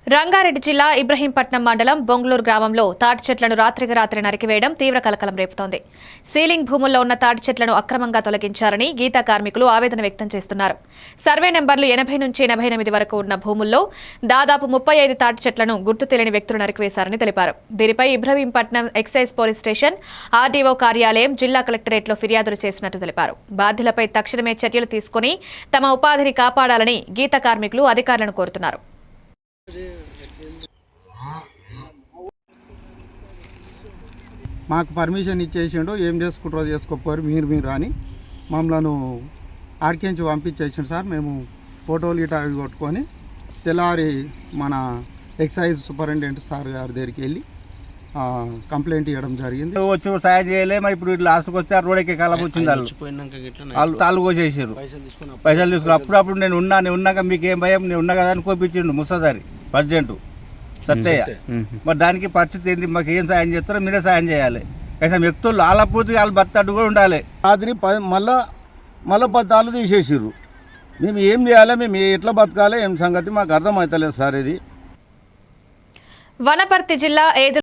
రంగారెడ్డి జిల్లా ఇబ్రహీంపట్నం మండలం బొంగుళూరు గ్రామంలో తాటి చెట్లను రాత్రికి రాత్రి నరికివేయడం తీవ్ర కలకలం రేపుతోంది. సీలింగ్ భూముల్లో ఉన్న తాటి చెట్లను అక్రమంగా తొలగించారని గీతా కార్మికులు ఆవేదన వ్యక్తం చేస్తున్నారు. సర్వే నెంబర్లు 80 నుంచి 88 వరకు ఉన్న భూముల్లో దాదాపు 35 తాటి చెట్లను గుర్తు తెలియని వ్యక్తులు నరికివేశారని తెలిపారు. దీనిపై Ibrahimpatnam excise police station, RDO కార్యాలయం, జిల్లా కలెక్టరేట్లో ఫిర్యాదులు చేసినట్టు తెలిపారు. బాధ్యులపై తక్షణమే చర్యలు తీసుకుని తమ ఉపాధిని కాపాడాలని గీతా కార్మికులు అధికారులను కోరుతున్నారు. మాకు పర్మిషన్ ఇచ్చేసిండు, ఏం చేసుకుంటారో చేసుకోపోరు మీరు అని మమ్మల్ని ఆడికించి పంపించేసిండు సార్. మేము ఫోటోలు గిట్ట అవి కొట్టుకొని తెల్లారి మన ఎక్సైజ్ సూపరింటెండెంట్ సార్ గారి దగ్గరికి వెళ్ళి కంప్లైంట్ ఇవ్వడం జరిగింది. వచ్చి సాయం చేయలే, మరి ఇప్పుడు లాస్ట్కి వస్తే ఆ రోడ్కి కాలం వచ్చింది. వాళ్ళు తాళ్ళు కోసేసారు, పైసలు తీసుకుని. అప్పుడప్పుడు నేను ఉన్నాక మీకు ఏం భయం, నేను ఉన్నా కదా అని కోపించిండు ముసదారి ప్రెసిడెంట్ సత్తయ్య. మరి దానికి పరిస్థితి ఏంది, మాకు ఏం సాయం చేస్తారో మీరే సాయం చేయాలి. కనీసం వ్యక్తులు ఆలపూర్తి వాళ్ళు బతట్టు కూడా ఉండాలి. రాత్రి మళ్ళా 10 తాళ్ళు తీసేసారు. మేము ఏం చేయాలి, మేము ఎట్లా బతకాలి, ఏం సంగతి మాకు అర్థమవుతలేదు సార్. ఇది వనపర్తి జిల్లా